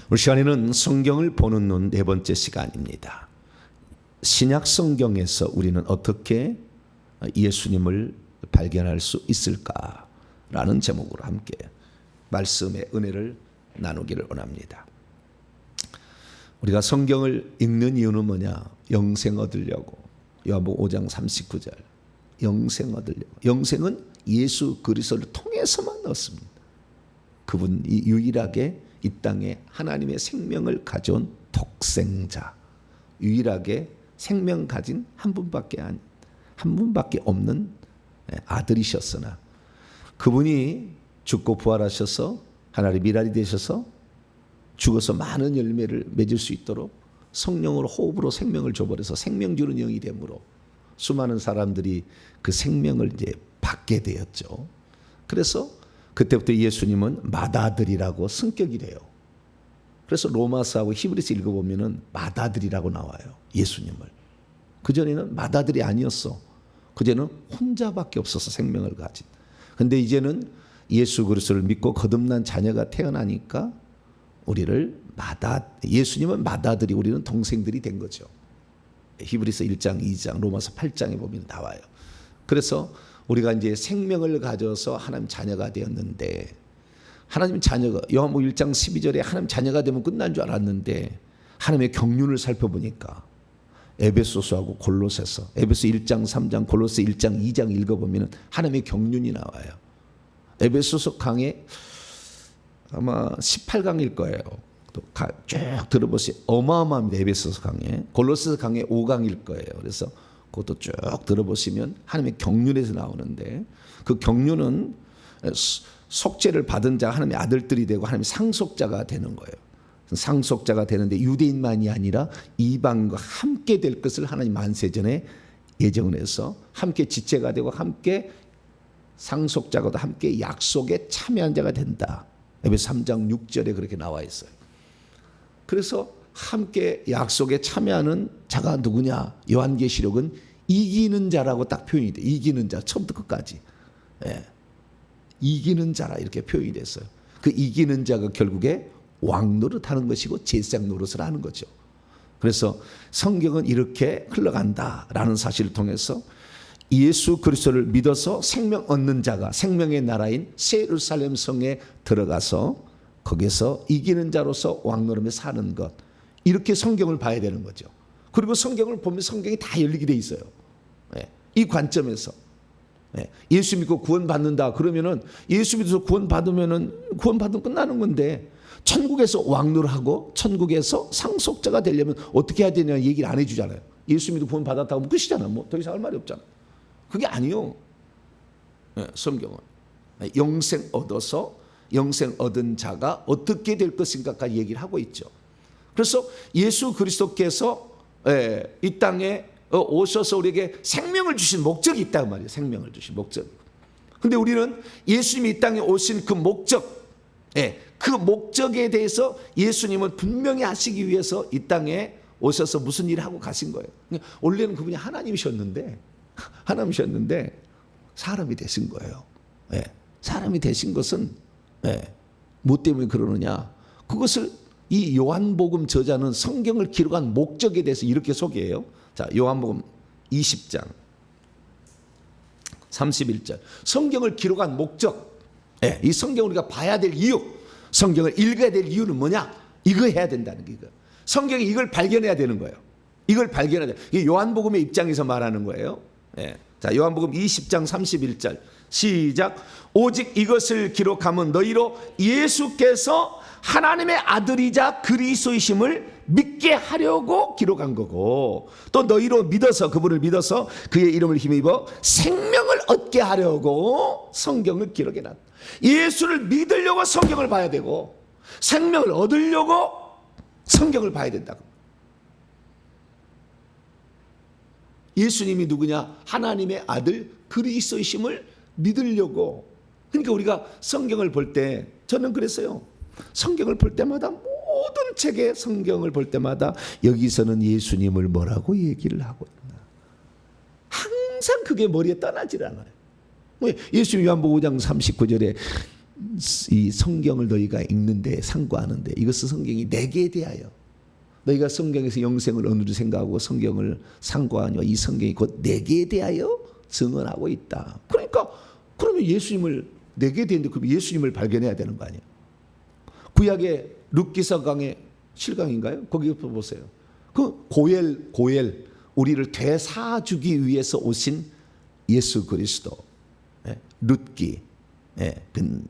우리 시간에는 성경을 보는 눈 네 번째 시간입니다. 신약 성경에서 우리는 어떻게 예수님을 발견할 수 있을까라는 제목으로 함께 말씀의 은혜를 나누기를 원합니다. 우리가 성경을 읽는 이유는 뭐냐? 영생 얻으려고. 요한복음 5장 39절. 영생 얻으려고. 영생은 예수 그리스도를 통해서만 얻습니다. 그분이 유일하게 이 땅에 하나님의 생명을 가져온 독생자, 유일하게 생명 가진 한 분밖에 없는 아들이셨으나 그분이 죽고 부활하셔서 하나님의 미랄이 되셔서 죽어서 많은 열매를 맺을 수 있도록 성령으로 호흡으로 생명을 줘버려서 생명 주는 영이 되므로 수많은 사람들이 그 생명을 이제 받게 되었죠. 그래서 그때부터 예수님은 맏아들이라고 승격이 돼요. 그래서 로마서하고 히브리서 읽어보면은 맏아들이라고 나와요. 예수님을. 그전에는 맏아들이 아니었어. 그전에는 혼자밖에 없어서 생명을 가진. 근데 이제는 예수 그리스도를 믿고 거듭난 자녀가 태어나니까 우리를 예수님은 맏아들이, 우리는 동생들이 된 거죠. 히브리서 1장, 2장, 로마서 8장에 보면 나와요. 그래서 우리가 이제 생명을 가져서 하나님 자녀가 되었는데, 하나님 자녀가 요한복음 1장 12절에 하나님 자녀가 되면 끝난 줄 알았는데 하나님의 경륜을 살펴보니까 에베소서하고 골로새서, 에베소 1장 3장, 골로새 1장 2장 읽어보면 하나님의 경륜이 나와요. 에베소서 강에 아마 18강일 거예요. 또 쭉 들어보세요. 어마어마합니다. 에베소서 강에. 골로새서 강에 5강일 거예요. 그래서 그것도 쭉 들어보시면 하나님의 경륜에서 나오는데, 그 경륜은 속죄를 받은 자 하나님의 아들들이 되고 하나님의 상속자가 되는 거예요. 상속자가 되는데 유대인만이 아니라 이방인과 함께 될 것을 하나님 만세전에 예정을 해서 함께 지체가 되고 함께 상속자가도 함께 약속에 참여한 자가 된다. 에베소 3장 6절에 그렇게 나와 있어요. 그래서 함께 약속에 참여하는 자가 누구냐? 요한계시록은 이기는 자라고 딱 표현이 돼. 이기는 자, 처음부터 끝까지. 예. 이기는 자라 이렇게 표현이 됐어요. 그 이기는 자가 결국에 왕 노릇하는 것이고 제사장 노릇을 하는 거죠. 그래서 성경은 이렇게 흘러간다라는 사실을 통해서 예수 그리스도를 믿어서 생명 얻는 자가 생명의 나라인 새 예루살렘 성에 들어가서 거기서 이기는 자로서 왕 노릇에 사는 것, 이렇게 성경을 봐야 되는 거죠. 그리고 성경을 보면 성경이 다 열리게 돼 있어요. 이 관점에서 예수 믿고 구원받는다 그러면은 예수 믿어서 구원받으면 끝나는 건데, 천국에서 왕노릇하고 천국에서 상속자가 되려면 어떻게 해야 되냐 얘기를 안 해주잖아요. 예수 믿고 구원받았다고 하면 끝이잖아. 뭐 더 이상 할 말이 없잖아. 그게 아니요. 성경은 영생 얻어서 영생 얻은 자가 어떻게 될 것인가까지 얘기를 하고 있죠. 그래서 예수 그리스도께서 이 땅에 오셔서 우리에게 생명을 주신 목적이 있다고 말이에요. 생명을 주신 목적. 근데 우리는 예수님이 이 땅에 오신 그 목적, 그 목적에 대해서 예수님은 분명히 하시기 위해서 이 땅에 오셔서 무슨 일을 하고 가신 거예요. 원래는 그분이 하나님이셨는데 사람이 되신 거예요. 사람이 되신 것은 뭐 때문에 그러느냐? 그것을 이 요한복음 저자는 성경을 기록한 목적에 대해서 이렇게 소개해요. 자, 요한복음 20장 31절. 성경을 기록한 목적. 이 성경을 우리가 봐야 될 이유, 성경을 읽어야 될 이유는 뭐냐? 이거 해야 된다는 게 이거. 성경이 이걸 발견해야 되는 거예요. 이걸 발견해야 돼. 이 요한복음의 입장에서 말하는 거예요. 자, 요한복음 20장 31절 시작. 오직 이것을 기록하면 너희로 예수께서 하나님의 아들이자 그리스도이심을 믿게 하려고 기록한 거고, 또 너희로 믿어서, 그분을 믿어서 그의 이름을 힘입어 생명을 얻게 하려고 성경을 기록해놨다. 예수를 믿으려고 성경을 봐야 되고, 생명을 얻으려고 성경을 봐야 된다고. 예수님이 누구냐? 하나님의 아들 그리스도이심을 믿으려고. 그러니까 우리가 성경을 볼 때, 저는 그랬어요. 성경을 볼 때마다, 모든 책의 성경을 볼 때마다 여기서는 예수님을 뭐라고 얘기를 하고 있나, 항상 그게 머리에 떠나질 않아요. 예수님 요한복음 5장 39절에 이 성경을 너희가 읽는데 상고하는데 이것은 성경이 내게 대하여 너희가 성경에서 영생을 어느로 생각하고 성경을 상고하냐 이 성경이 곧 내게 대하여 증언하고 있다. 그러니까 그러면 예수님을 내게 대는데 그럼 예수님을 발견해야 되는 거 아니에요. 구약의 룻기서 강의 7강인가요? 거기 보세요. 그 고엘 우리를 되사주기 위해서 오신 예수 그리스도 룻기 그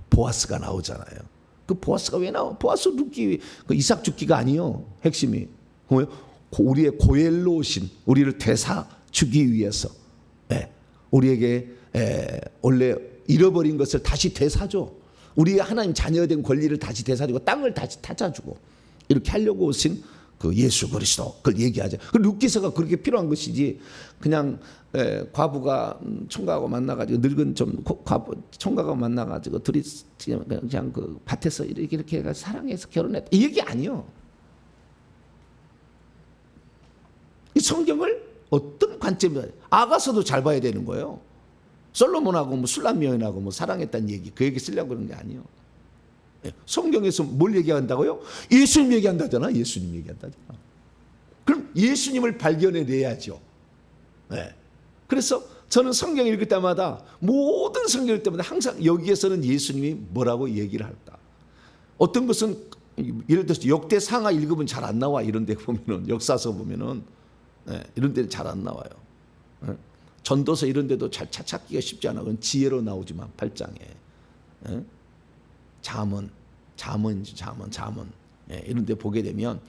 보아스가 나오잖아요. 그 보아스가 왜 나와? 보아스 룻기 그 이삭 죽기가 아니요. 핵심이 우리의 고엘로 오신 우리를 되사주기 위해서 우리에게 원래 잃어버린 것을 다시 되사줘. 우리의 하나님 자녀된 권리를 다시 되사주고 땅을 다시 찾아주고 이렇게 하려고 오신 그 예수 그리스도 그걸 얘기하죠. 그 룻기서가 그렇게 필요한 것이지 그냥 과부가 총각하고 만나가지고 늙은 좀 과부 총각하고 만나가지고 둘이 그냥 그 밭에서 이렇게 해서 사랑해서 결혼했다 이 얘기 아니요. 이 성경을 어떤 관점에서 아가서도 잘 봐야 되는 거예요. 솔로몬하고 뭐 술람 여인하고 뭐 사랑했다는 얘기 그 얘기 쓰려고 그런 게 아니에요. 성경에서 뭘 얘기한다고요? 예수님 얘기한다잖아. 예수님 얘기한다잖아. 그럼 예수님을 발견해내야죠. 그래서 저는 성경 읽을 때마다 모든 성경 읽을 때마다 항상 여기에서는 예수님이 뭐라고 얘기를 할까. 어떤 것은 예를 들어서 역대 상하 읽으면 잘 안 나와. 이런 데 보면은 역사서 보면은 이런 데는 잘 안 나와요. 전도서 이런 데도 잘 찾기가 쉽지 않아. 그건 지혜로 나오지만 8장에 잠언 이런 데 보게 되면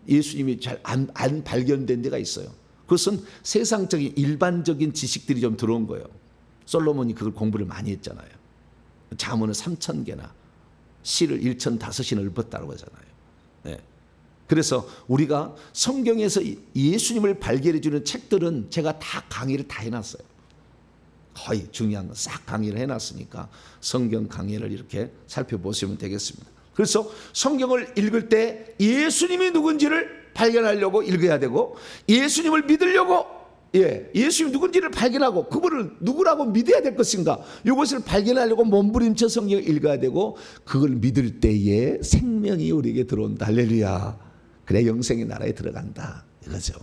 예수님이 잘 안 발견된 데가 있어요. 그것은 세상적인 일반적인 지식들이 좀 들어온 거예요. 솔로몬이 그걸 공부를 많이 했잖아요. 잠언을 3,000개나 시를 1,005시나 읊었다고 하잖아요. 그래서 우리가 성경에서 예수님을 발견해 주는 책들은 제가 다 강의를 다 해놨어요. 거의 중요한 건 싹 강의를 해놨으니까 성경 강의를 이렇게 살펴보시면 되겠습니다. 그래서 성경을 읽을 때 예수님이 누군지를 발견하려고 읽어야 되고 예수님을 믿으려고 예수님 누군지를 발견하고 그분을 누구라고 믿어야 될 것인가 이것을 발견하려고 몸부림쳐 성경을 읽어야 되고 그걸 믿을 때에 생명이 우리에게 들어온다. 할렐루야. 그래 영생의 나라에 들어간다 이거죠.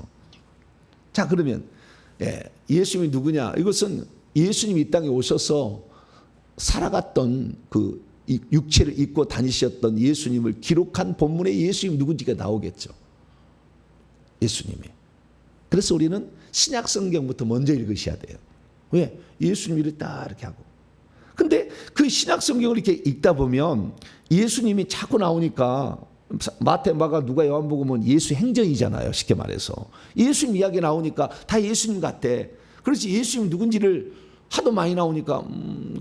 자 그러면 예수님이 누구냐? 이것은 예수님이 이 땅에 오셔서 살아갔던 그 육체를 입고 다니셨던 예수님을 기록한 본문에 예수님 누군지가 나오겠죠. 예수님이. 그래서 우리는 신약 성경부터 먼저 읽으셔야 돼요. 왜? 예수님이 이렇게 하고. 근데 그 신약 성경을 이렇게 읽다 보면 예수님이 자꾸 나오니까 마태, 마가, 누가, 요한복음은 예수 행전이잖아요. 쉽게 말해서. 예수님 이야기 나오니까 다 예수님 같아. 그렇지 예수님 누군지를 하도 많이 나오니까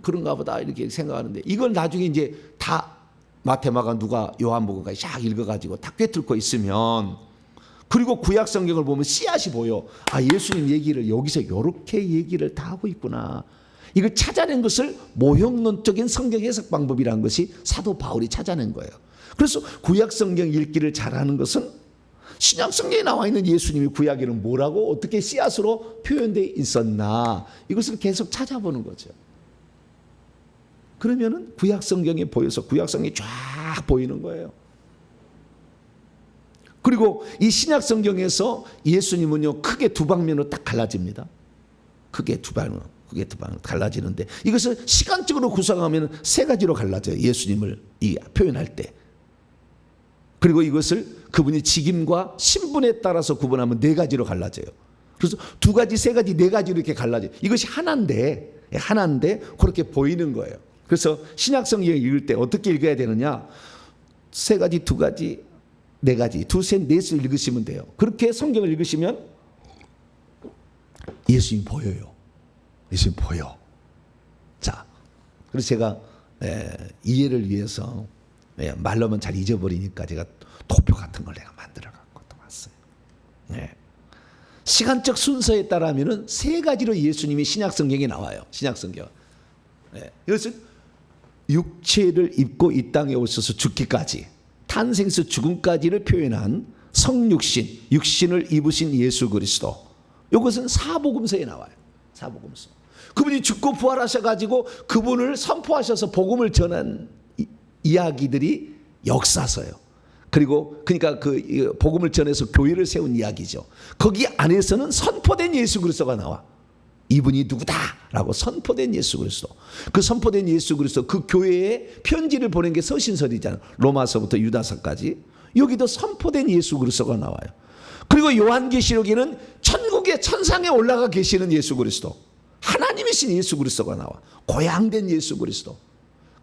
그런가 보다 이렇게 생각하는데 이걸 나중에 이제 다 마태, 마가, 누가, 요한복음까지 쫙 읽어가지고 다 꿰뚫고 있으면 그리고 구약 성경을 보면 씨앗이 보여. 아 예수님 얘기를 여기서 이렇게 얘기를 다 하고 있구나. 이걸 찾아낸 것을 모형론적인 성경 해석 방법이라는 것이 사도 바울이 찾아낸 거예요. 그래서 구약 성경 읽기를 잘하는 것은 신약 성경에 나와 있는 예수님이 구약에는 뭐라고 어떻게 씨앗으로 표현되어 있었나 이것을 계속 찾아보는 거죠. 그러면은 구약 성경에 보여서 구약 성경이 쫙 보이는 거예요. 그리고 이 신약 성경에서 예수님은요 크게 두 방면으로 딱 갈라집니다. 크게 두 방면으로 갈라지는데 이것을 시간적으로 구성하면 세 가지로 갈라져요. 예수님을 표현할 때. 그리고 이것을 그분이 직임과 신분에 따라서 구분하면 네 가지로 갈라져요. 그래서 두 가지, 세 가지, 네 가지로 이렇게 갈라져요. 이것이 하나인데 그렇게 보이는 거예요. 그래서 신약 성경을 읽을 때 어떻게 읽어야 되느냐? 세 가지, 두 가지, 네 가지, 두세, 넷을 읽으시면 돼요. 그렇게 성경을 읽으시면 예수님 보여요. 예수님 보여. 자, 그래서 제가 이해를 위해서 말로만 잘 잊어버리니까 제가 도표 같은 걸 내가 만들어 갖고 또 왔어요. 시간적 순서에 따르면은 세 가지로 예수님이 신약 성경에 나와요. 신약 성경. 이것은 육체를 입고 이 땅에 오셔서 죽기까지, 탄생에서 죽음까지를 표현한 성육신, 육신을 입으신 예수 그리스도. 이것은 사복음서에 나와요. 사복음서. 그분이 죽고 부활하셔가지고 그분을 선포하셔서 복음을 전한 이야기들이 역사서요. 그리고 그러니까 그 복음을 전해서 교회를 세운 이야기죠. 거기 안에서는 선포된 예수 그리스도가 나와. 이분이 누구다라고 선포된 예수 그리스도. 그 선포된 예수 그리스도, 그 교회에 편지를 보낸 게 서신서이잖아요. 로마서부터 유다서까지. 여기도 선포된 예수 그리스도가 나와요. 그리고 요한계시록에는 천국의 천상에 올라가 계시는 예수 그리스도, 하나님이신 예수 그리스도가 나와. 고향된 예수 그리스도.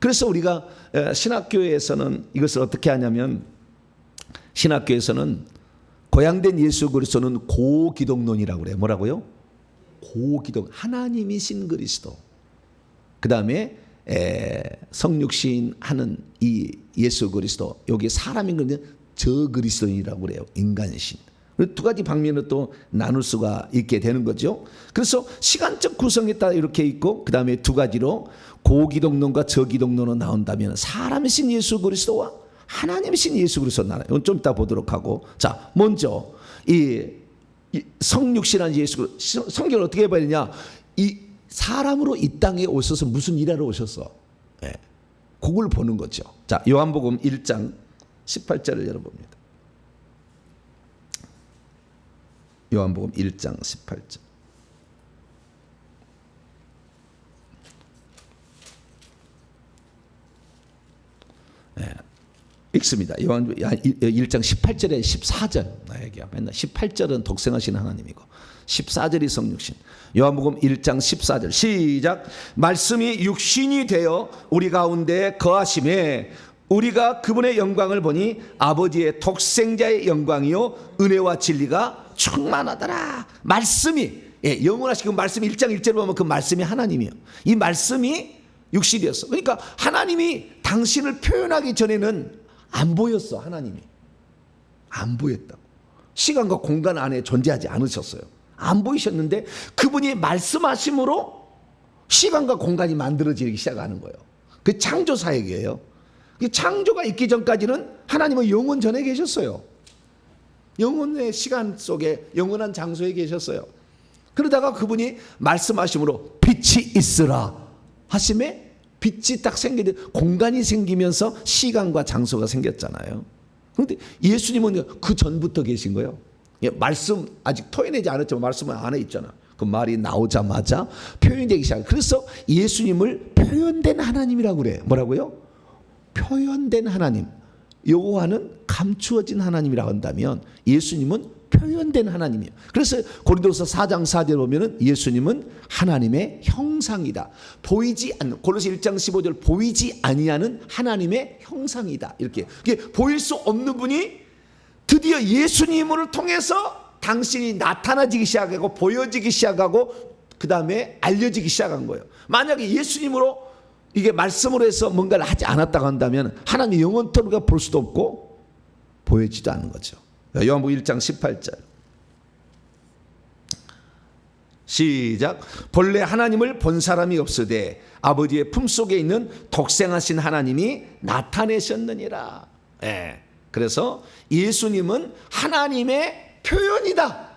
그래서 우리가 신학교에서는 이것을 어떻게 하냐면, 신학교에서는 고향된 예수 그리스도는 고기독론이라고 그래요. 뭐라고요? 고기독, 하나님이신 그리스도. 그 다음에 성육신 하는 이 예수 그리스도, 여기 사람인 건데 저 그리스도인이라고 그래요. 인간신. 두 가지 방면으로 또 나눌 수가 있게 되는 거죠. 그래서 시간적 구성에 따라 이렇게 있고, 그 다음에 두 가지로 고기독론과 저기독론은 나온다면 사람이신 예수 그리스도와 하나님이신 예수 그리스도 나눠요. 이건 좀 이따 보도록 하고, 자, 먼저 이 성육신한 예수 그리스도, 성경을 어떻게 봐야 되냐? 이 사람으로 이 땅에 오셔서 무슨 일하러 오셨어? 예, 그걸 보는 거죠. 자, 요한복음 1장 18절을 열어봅니다. 요한복음 1장 18절. 예, 읽습니다. 요한 1장 18절에 14절. 맨날 18절은 독생하신 하나님이고 14절이 성육신. 요한복음 1장 14절 시작. 말씀이 육신이 되어 우리 가운데 거하심에 우리가 그분의 영광을 보니 아버지의 독생자의 영광이요 은혜와 진리가 충만하더라. 말씀이, 예, 영원하시고 말씀이 1장 1절에 보면 그 말씀이 하나님이에요. 이 말씀이 육신이 되었어. 그러니까 하나님이 당신을 표현하기 전에는 안 보였어. 하나님이 안 보였다고. 시간과 공간 안에 존재하지 않으셨어요. 안 보이셨는데 그분이 말씀하심으로 시간과 공간이 만들어지기 시작하는 거예요. 그 창조 사역이에요. 창조가 있기 전까지는 하나님은 영원 전에 계셨어요. 영원의 시간 속에 영원한 장소에 계셨어요. 그러다가 그분이 말씀하심으로 빛이 있으라 하심에 빛이 딱 생기는 공간이 생기면서 시간과 장소가 생겼잖아요. 그런데 예수님은 그 전부터 계신 거예요. 말씀 아직 토해내지 않았지만 말씀은 안에 있잖아. 그 말이 나오자마자 표현되기 시작. 그래서 예수님을 표현된 하나님이라고 그래. 뭐라고요? 표현된 하나님. 여호와는 감추어진 하나님이라고 한다면 예수님은 표현된 하나님이에요. 그래서 고린도서 4장 4절 보면은 예수님은 하나님의 형상이다. 보이지 않는, 고린도서 1장 15절 보이지 아니하는 하나님의 형상이다. 이렇게 보일 수 없는 분이 드디어 예수님을 통해서 당신이 나타나지기 시작하고 보여지기 시작하고 그 다음에 알려지기 시작한 거예요. 만약에 예수님으로 이게 말씀으로 해서 뭔가를 하지 않았다고 한다면 하나님 영원토록 우리가 볼 수도 없고 보여지도 않는 거죠. 요한복음 1장 18절 시작. 본래 하나님을 본 사람이 없으되 아버지의 품속에 있는 독생하신 하나님이 나타내셨느니라. 예. 그래서 예수님은 하나님의 표현이다.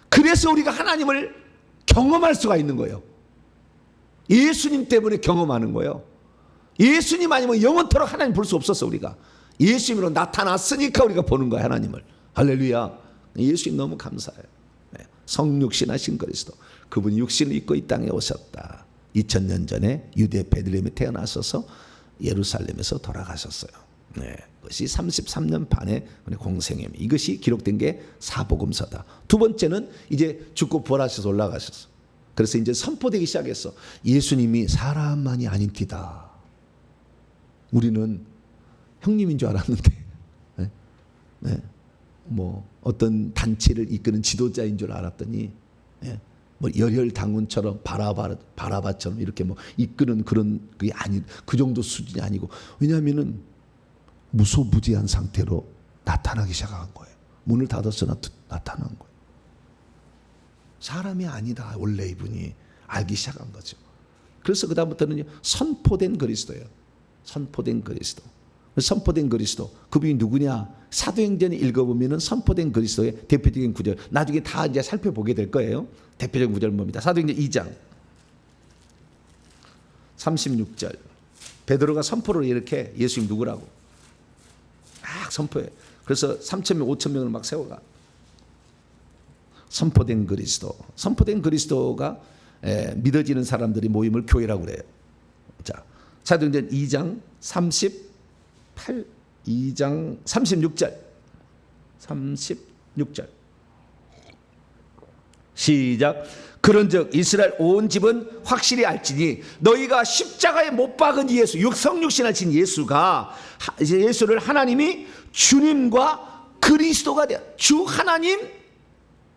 그래서 우리가 하나님을 경험할 수가 있는 거예요. 예수님 때문에 경험하는 거예요. 예수님 아니면 영원토록 하나님 볼 수 없었어. 우리가 예수님으로 나타났으니까 우리가 보는 거야. 하나님을. 할렐루야. 예수님 너무 감사해요. 성육신하신 그리스도, 그분이 육신을 입고 이 땅에 오셨다. 2000년 전에 유대 베들레헴에 태어나셔서 예루살렘에서 돌아가셨어요. 그것이 33년 반의 공생애입니다. 이것이 기록된 게 사복음서다. 두 번째는 이제 죽고 부활하셔서 올라가셨어. 그래서 이제 선포되기 시작했어. 예수님이 사람만이 아닌 티다. 우리는 형님인 줄 알았는데, 뭐 어떤 단체를 이끄는 지도자인 줄 알았더니, 뭐 열혈당군처럼 바라바처럼 이렇게 뭐 이끄는 그런 그게 아니, 그 정도 수준이 아니고, 왜냐하면은 무소부지한 상태로 나타나기 시작한 거예요. 문을 닫아서 나타난 거예요. 사람이 아니다. 원래 이분이 알기 시작한 거죠. 그래서 그 다음부터는 선포된 그리스도예요. 선포된 그리스도. 선포된 그리스도. 그분이 누구냐? 사도행전을 읽어보면은 선포된 그리스도의 대표적인 구절. 나중에 다 이제 살펴보게 될 거예요. 대표적인 구절은 뭡니다. 사도행전 2장. 36절. 베드로가 선포를 이렇게 예수님 누구라고 막 선포해. 그래서 3,000명 5,000명을 막 세워가. 선포된 그리스도. 선포된 그리스도가 믿어지는 사람들이 모임을 교회라고 그래요. 자, 사도행전 2장 36절. 시작. 그런즉 이스라엘 온 집은 확실히 알지니 너희가 십자가에 못 박은 예수, 성육신하신 예수가, 예수를 하나님이 주님과 그리스도가 되어, 주 하나님,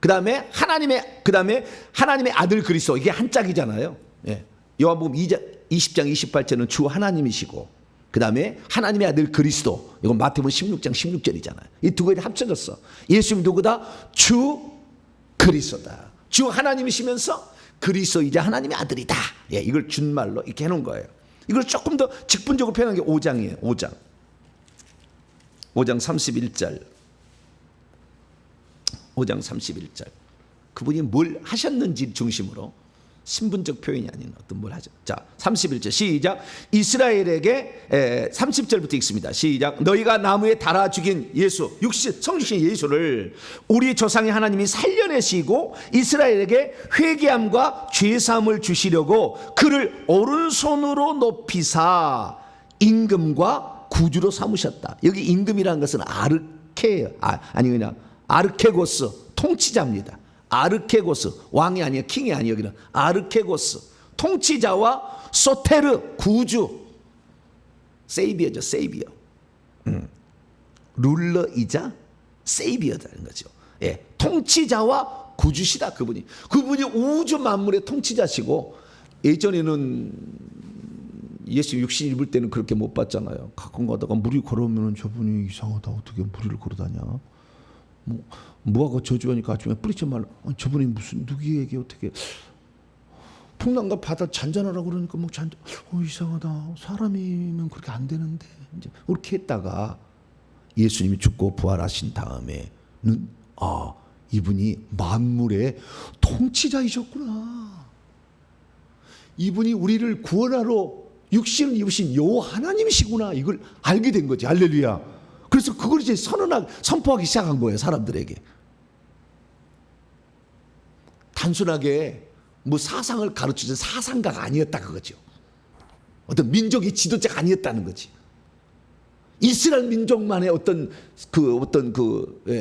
그 다음에 하나님의 아들 그리스도. 이게 한 짝이잖아요. 예. 요한복음 20장 28절은 주 하나님이시고, 그 다음에 하나님의 아들 그리스도. 이건 마태복음 16장 16절이잖아요. 이 두 가지 합쳐졌어. 예수님 누구다? 주 그리스도다. 주 하나님이시면서 그리스도이자 하나님의 아들이다. 예, 이걸 준말로 이렇게 해놓은 거예요. 이걸 조금 더 직분적으로 표현한 게 5장이에요. 5장 31절. 5장 31절. 그분이 뭘 하셨는지 중심으로, 신분적 표현이 아닌 어떤 뭘 하죠. 자, 31절 시작. 이스라엘에게 30절부터 읽습니다. 시작. 너희가 나무에 달아 죽인 예수, 성육신 예수를 우리 조상의 하나님이 살려내시고 이스라엘에게 회개함과 죄사함을 주시려고 그를 오른손으로 높이사 임금과 구주로 삼으셨다. 여기 임금이라는 것은 아르케예요. 그냥 아르케고스, 통치자입니다. 아르케고스, 왕이 아니에요. 킹이 아니에요. 여기는 아르케고스, 통치자와 소테르, 구주, 세이비어죠. 세이비어. 룰러이자 세이비어라는 거죠. 예, 통치자와 구주시다. 그분이 우주 만물의 통치자시고, 예전에는 예수 육신 입을 때는 그렇게 못 봤잖아요. 가끔 가다가 물이 걸어오면 저분이 이상하다. 어떻게 물을 걸어다냐. 뭐하고 저주하니까 아침에 뿌리지 말라. 저분이 무슨 누구에게 어떻게 풍랑과 바다 잔잔하라고 그러니까 뭐 이상하다. 사람이면 그렇게 안 되는데 이제 그렇게 했다가 예수님이 죽고 부활하신 다음에는 이분이 만물의 통치자이셨구나. 이분이 우리를 구원하러 육신을 입으신 여호와 하나님이시구나. 이걸 알게 된 거지. 할렐루야. 그래서 그걸 이제 선포하기 시작한 거예요. 사람들에게. 단순하게 뭐 사상을 가르치는 사상가가 아니었다 그거죠. 어떤 민족의 지도자가 아니었다는 거지. 이스라엘 민족만의 어떤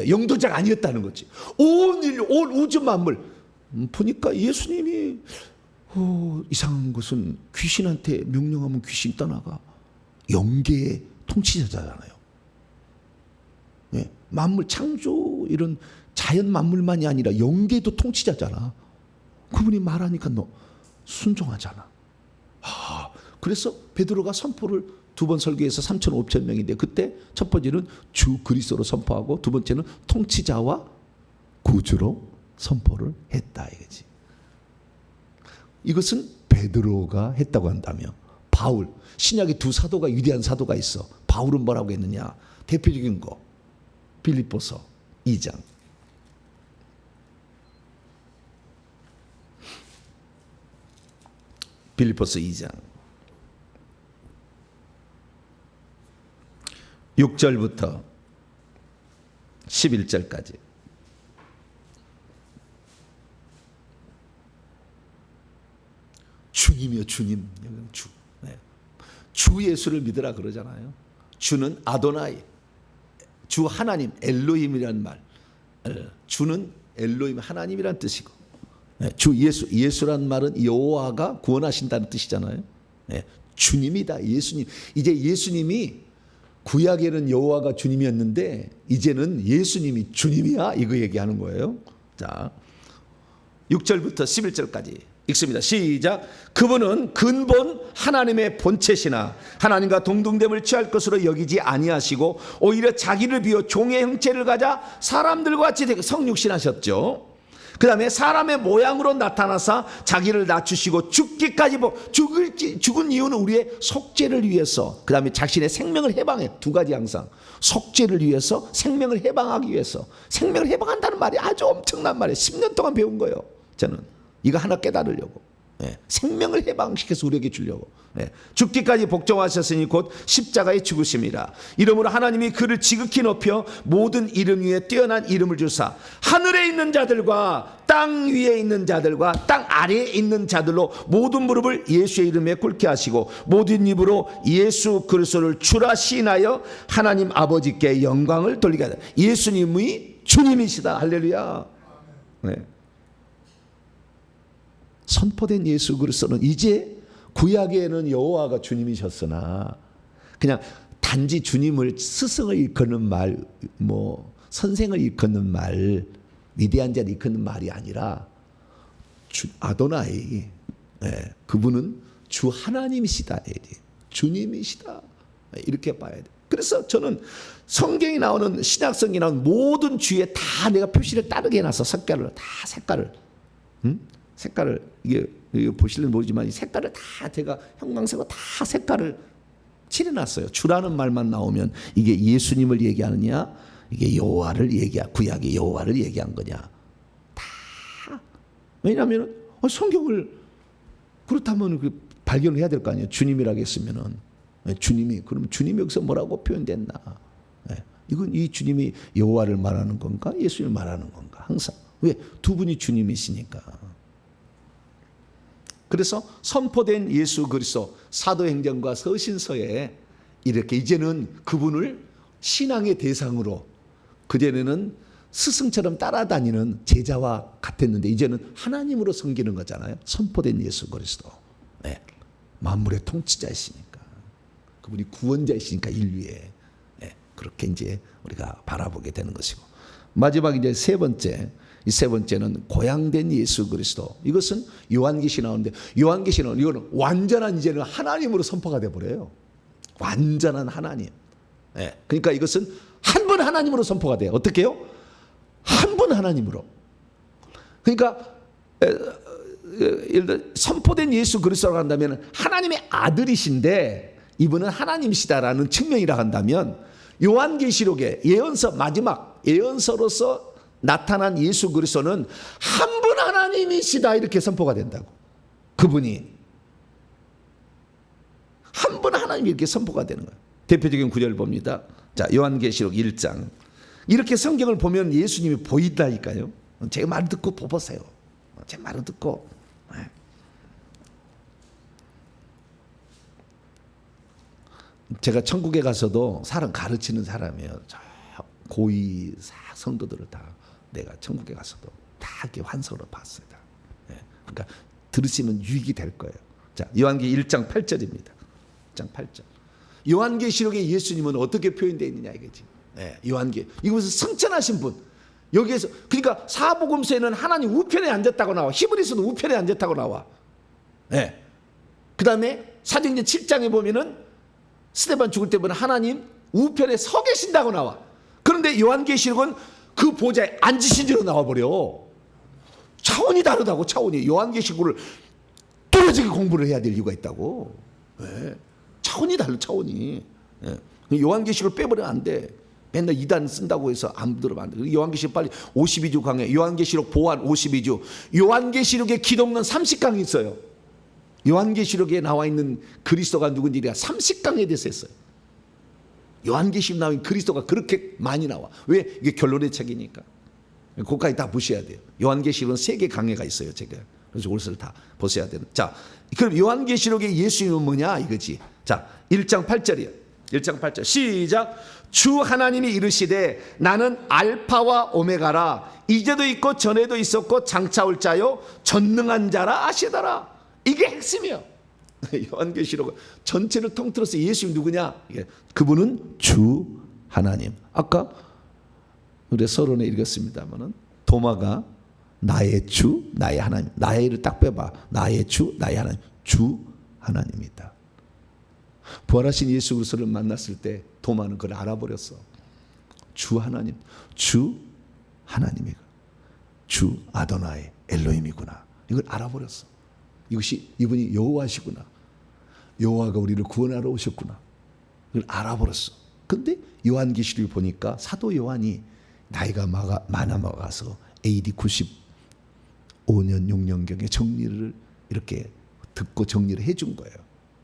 영도자가 아니었다는 거지. 온 우주 만물 보니까 예수님이 이상한 것은 귀신한테 명령하면 귀신 떠나가. 영계의 통치자잖아요. 네, 만물 창조 이런 자연 만물만이 아니라 영계도 통치자잖아. 그분이 말하니까 너 순종하잖아. 그래서 베드로가 선포를 두 번 설교해서 3,500명인데 그때 첫 번째는 주 그리스도로 선포하고 두 번째는 통치자와 구주로 선포를 했다 이거지. 이것은 베드로가 했다고 한다면 바울, 신약의 두 사도가 위대한 사도가 있어. 바울은 뭐라고 했느냐? 대표적인 거 빌립보서 2장. 빌립보서 2장 6절부터 11절까지. 주님이요, 주님. 주. 네. 주 예수를 믿으라 그러잖아요. 주는 아도나이, 주 하나님, 엘로힘이라는 말. 주는 엘로힘, 하나님이란 뜻이고, 주 예수란 말은 여호와가 구원하신다는 뜻이잖아요. 주님이다, 예수님. 이제 예수님이 구약에는 여호와가 주님이었는데 이제는 예수님이 주님이야, 이거 얘기하는 거예요. 자, 6절부터 11절까지 읽습니다. 시작. 그분은 근본 하나님의 본체시나 하나님과 동등됨을 취할 것으로 여기지 아니하시고 오히려 자기를 비워 종의 형체를 가져 사람들과 같이 되게 성육신하셨죠. 그 다음에 사람의 모양으로 나타나사 자기를 낮추시고 죽기까지 죽은 이유는 우리의 속죄를 위해서, 그 다음에 자신의 생명을 해방해. 두 가지 항상 속죄를 위해서, 생명을 해방하기 위해서. 생명을 해방한다는 말이 아주 엄청난 말이에요. 10년 동안 배운 거예요. 저는 이거 하나 깨달으려고. 생명을 해방시켜서 우리에게 주려고. 죽기까지 복종하셨으니 곧 십자가의 죽으심이라. 이러므로 하나님이 그를 지극히 높여 모든 이름 위에 뛰어난 이름을 주사 하늘에 있는 자들과 땅 위에 있는 자들과 땅 아래에 있는 자들로 모든 무릎을 예수의 이름에 꿇게 하시고 모든 입으로 예수 그리스도를 주라 시인하여 하나님 아버지께 영광을 돌리게 하다. 예수님이 주님이시다. 할렐루야. 선포된 예수 그리스도는 이제 구약에는 여호와가 주님이셨으나 그냥 단지 주님을 스승을 일컫는 말, 선생을 일컫는 말, 위대한 자를 일컫는 말이 아니라 아도나이, 그분은 주 하나님이시다, 주님이시다, 이렇게 봐야 돼. 그래서 저는 성경이 나오는 신약성경이 나오는 모든 주에 다 내가 표시를 따르게 해놔서 색깔을 이게 보실는 모르지만 이 색깔을 다 제가 형광색으로 다 색깔을 칠해놨어요. 주라는 말만 나오면 이게 예수님을 얘기하느냐, 이게 여호와를 구약의 여호와를 얘기한 거냐, 다. 왜냐하면 성경을 그렇다면 발견을 해야 될 거 아니에요. 주님이라고 했으면은 그럼 주님이 여기서 뭐라고 표현됐나? 이건 이 주님이 여호와를 말하는 건가, 예수님을 말하는 건가? 항상 왜 두 분이 주님이시니까. 그래서 선포된 예수 그리스도 사도행전과 서신서에 이렇게 이제는 그분을 신앙의 대상으로, 그전에는 스승처럼 따라다니는 제자와 같았는데 이제는 하나님으로 섬기는 거잖아요. 선포된 예수 그리스도. 만물의 통치자이시니까, 그분이 구원자이시니까 인류에, 그렇게 이제 우리가 바라보게 되는 것이고, 마지막 이제 세 번째는 고향된 예수 그리스도. 이것은 요한계시 나오는데, 요한계시는 이거는 완전한 이제는 하나님으로 선포가 돼 버려요. 완전한 하나님. 그러니까 이것은 한 분 하나님으로 선포가 돼요. 어떻게 해요? 한 분 하나님으로. 그러니까 예를 들어 선포된 예수 그리스도라고 한다면 하나님의 아들이신데 이분은 하나님이시다라는 측면이라 한다면, 요한계시록의 예언서 마지막 예언서로서 나타난 예수 그리스도는 한 분 하나님이시다 이렇게 선포가 된다고. 그분이 한 분 하나님 이렇게 선포가 되는 거예요. 대표적인 구절을 봅니다. 자, 요한계시록 1장. 이렇게 성경을 보면 예수님이 보인다니까요. 제 말 듣고 보세요. 제 말을 듣고. 제가 천국에 가서도 사람 가르치는 사람이에요. 고위 성도들을 다 내가 천국에 가서도 다 이렇게 환상으로 봤어요. 그러니까 들으시면 유익이 될 거예요. 자, 요한계시 1장 8절입니다. 1장 8절. 요한계시록에 예수님은 어떻게 표현되어 있느냐 이거지. 이것은 승천하신 분. 여기에서 그러니까 사복음서에는 하나님 우편에 앉았다고 나와. 히브리서도 우편에 앉았다고 나와. 그다음에 사도행전 7장에 보면은 스데반 죽을 때 보면 하나님 우편에 서 계신다고 나와. 그런데 요한계시록은 그 보좌에 앉으신 줄로 나와버려. 차원이 다르다고. 차원이. 요한계시록을 뚜렷하게 공부를 해야 될 이유가 있다고. 차원이 달라. 차원이. 요한계시록을 빼버리면 안 돼. 맨날 2단 쓴다고 해서 안 들으면 안 돼. 요한계시록 빨리 52주 강해. 요한계시록 보완 52주. 요한계시록에 기독론 30강이 있어요. 요한계시록에 나와 있는 그리스도가 누군지 30강에 대해서 했어요. 요한계시록 나온 그리스도가 그렇게 많이 나와. 왜? 이게 결론의 책이니까. 그것까지 다 보셔야 돼요. 요한계시록은 3개 강해가 있어요. 제가. 그래서 그것을 다 보셔야 되는. 자, 그럼 요한계시록의 예수님은 뭐냐 이거지. 자, 1장 8절이에요. 1장 8절 시작. 주 하나님이 이르시되 나는 알파와 오메가라. 이제도 있고 전에도 있었고 장차 올 자요 전능한 자라 아시더라. 이게 핵심이에요. 요한계시록 전체를 통틀어서 예수님 누구냐? 그분은 주 하나님. 아까 우리 서론에 읽었습니다만은 도마가 나의 주, 나의 하나님. 나의를 딱 빼봐. 나의 주, 나의 하나님. 주 하나님이다. 부활하신 예수 그리스도를 만났을 때 도마는 그걸 알아버렸어. 주 하나님, 주 하나님이가 주 아도나이 엘로힘이구나. 이걸 알아버렸어. 이분이 여호와시구나. 여호와가 우리를 구원하러 오셨구나. 이걸 알아버렸어. 근데 요한계시록을 보니까 사도 요한이 나이가 많아 먹어서 AD 95년 6년경에 정리를 이렇게 듣고 정리를 해준 거예요.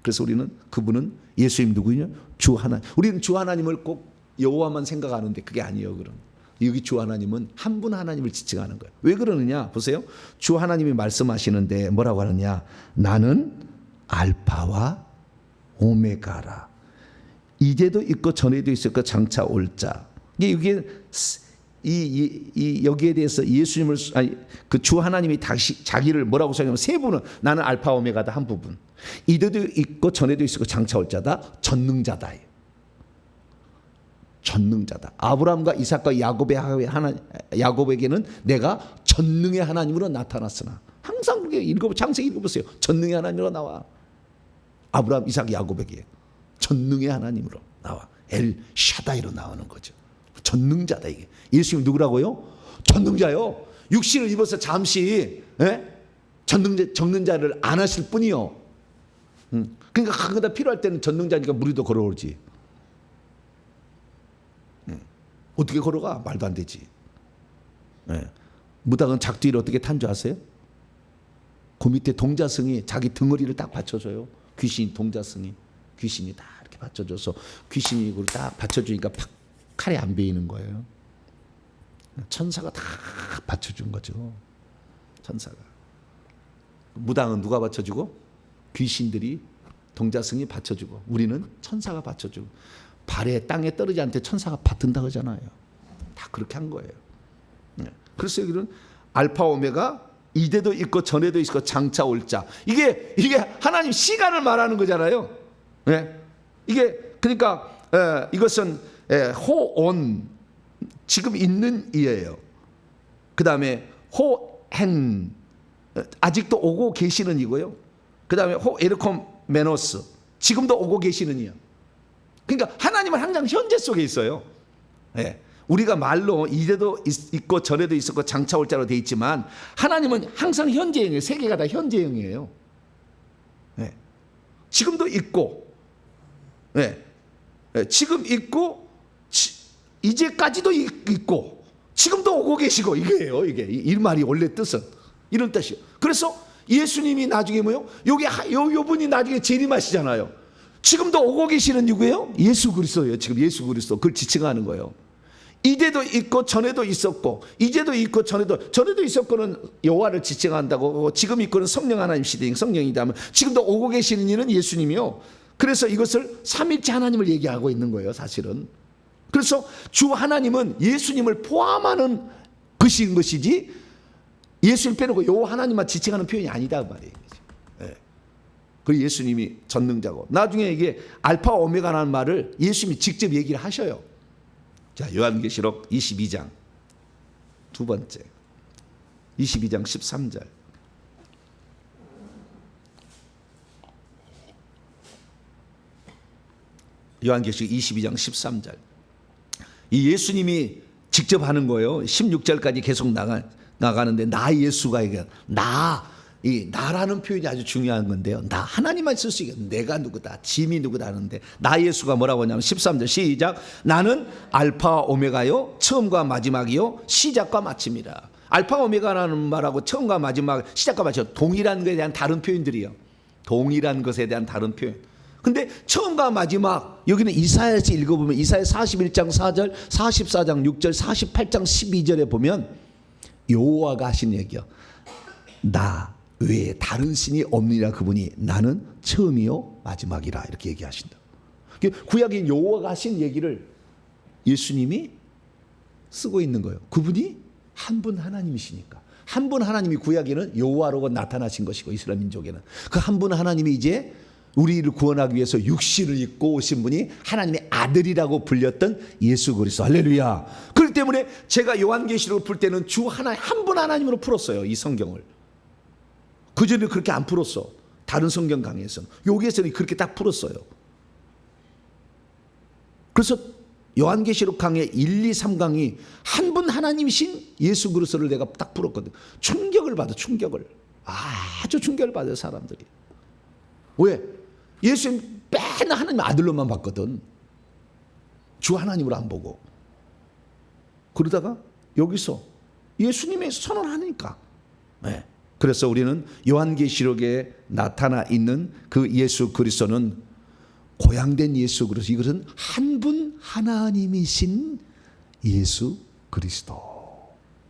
그래서 우리는 그분은 예수님 누구냐? 주 하나님. 우리는 주 하나님을 꼭 여호와만 생각하는데 그게 아니에요. 그럼 여기 주 하나님은 한 분 하나님을 지칭하는 거예요. 왜 그러느냐? 보세요. 주 하나님이 말씀하시는데 뭐라고 하느냐? 나는 알파와 오메가라. 이제도 있고 전에도 있었고 장차 올 자. 이게 여기에 대해서 예수님을 그 주 하나님이 다시 자기를 뭐라고 설명하면 세 분은 나는 알파 오메가다 한 부분. 이제도 있고 전에도 있었고 장차 올 자다. 전능자다. 전능자다. 아브라함과 이삭과 야곱에게는 내가 전능의 하나님으로 나타났으나 항상 그게 창세기 읽어보세요. 전능의 하나님으로 나와. 아브라함, 이삭, 야곱에게 전능의 하나님으로 나와. 엘 샤다이로 나오는 거죠. 전능자다 이게. 예수님 누구라고요? 전능자요. 육신을 입어서 잠시 전능자를 안 하실 뿐이요. 그러니까 가끔가다 필요할 때는 전능자니까 무리도 걸어오지. 어떻게 걸어가? 말도 안 되지. 무당은 작두이를 어떻게 탄 줄 아세요? 그 밑에 동자승이 자기 덩어리를 딱 받쳐줘요. 귀신 동자승이 귀신이 다 이렇게 받쳐줘서 귀신이 이걸 딱 받쳐주니까 칼이 안 베이는 거예요. 천사가 다 받쳐준 거죠. 천사가. 무당은 누가 받쳐주고? 귀신들이 동자승이 받쳐주고 우리는 천사가 받쳐주고 발에 땅에 떨어지지 않게 천사가 받든다 그러잖아요. 다 그렇게 한 거예요. 그래서 여기는 알파 오메가 이제도 있고 전에도 있고 장차 올 자. 이게 하나님 시간을 말하는 거잖아요. 이게 그러니까 이것은 호온 지금 있는 이예요. 그 다음에 호행 아직도 오고 계시는 이고요. 그 다음에 호에르콤메노스 지금도 오고 계시는 이요. 그러니까 하나님은 항상 현재 속에 있어요. 우리가 말로 이제도 있고 전에도 있었고 장차 올 자로 되어 있지만 하나님은 항상 현재형이에요. 세계가 다 현재형이에요. 지금도 있고 지금 있고 이제까지도 있고 지금도 오고 계시고 이게요. 이 말이 원래 뜻은 이런 뜻이에요. 그래서 예수님이 나중에 뭐요? 요 분이 나중에 재림하시잖아요. 지금도 오고 계시는 누구예요? 예수 그리스도예요. 지금 예수 그리스도 그걸 지칭하는 거예요. 이제도 있고 전에도 있었고 이제도 있고 전에도 있었고는 여호와를 지칭한다고 지금 있고는 성령 하나님 시대인 성령이다 하면 지금도 오고 계시는 이는 예수님이요. 그래서 이것을 삼일째 하나님을 얘기하고 있는 거예요. 사실은. 그래서 주 하나님은 예수님을 포함하는 것인 것이지 예수님 빼놓고 요 하나님만 지칭하는 표현이 아니다 그 말이에요. 그리고 예수님이 전능자고 나중에 이게 알파 오메가라는 말을 예수님이 직접 얘기를 하셔요. 자, 요한계시록 22장 두 번째 22장 13절 요한계시록 22장 13절 이 예수님이 직접 하는 거예요. 16절까지 계속 나가는데 나 예수가 이게 이 나라는 표현이 아주 중요한 건데요. 나 하나님만 쓸 수 있겠네. 내가 누구다. 짐이 누구다 하는데 나 예수가 뭐라고 하냐면 13절 시작. 나는 알파 오메가요 처음과 마지막이요 시작과 마침이라. 알파 오메가라는 말하고 처음과 마지막 시작과 마침 동일한 것에 대한 다른 표현들이요. 동일한 것에 대한 다른 표현. 근데 처음과 마지막 여기는 이사야에서 읽어보면 이사야 41장 4절 44장 6절 48장 12절에 보면 여호와가 하신 얘기요. 나 외에 다른 신이 없느니라. 그분이 나는 처음이요 마지막이라 이렇게 얘기하신다. 구약인 여호와가 하신 얘기를 예수님이 쓰고 있는 거예요. 그분이 한 분 하나님이시니까. 한 분 하나님이 구약에는 여호와로 나타나신 것이고 이스라엘 민족에는 그 한 분 하나님이 이제 우리를 구원하기 위해서 육신을 입고 오신 분이 하나님의 아들이라고 불렸던 예수 그리스도. 할렐루야. 그렇기 때문에 제가 요한계시록을 풀 때는 주 하나님 한 분 하나님으로 풀었어요. 이 성경을. 그전에 그렇게 안 풀었어. 다른 성경 강의에서는. 여기에서는 그렇게 딱 풀었어요. 그래서 요한계시록 강의 1, 2, 3강이 한 분 하나님이신 예수 그리스도를 내가 딱 풀었거든. 충격을 받아. 충격을. 아주 충격을 받아요. 사람들이. 왜? 예수님 맨날 하나님 아들로만 봤거든. 주 하나님으로 안 보고. 그러다가 여기서 예수님의 선언하니까 그래서 우리는 요한계시록에 나타나 있는 그 예수 그리스도는 고향된 예수 그리스도, 이것은 한 분 하나님이신 예수 그리스도.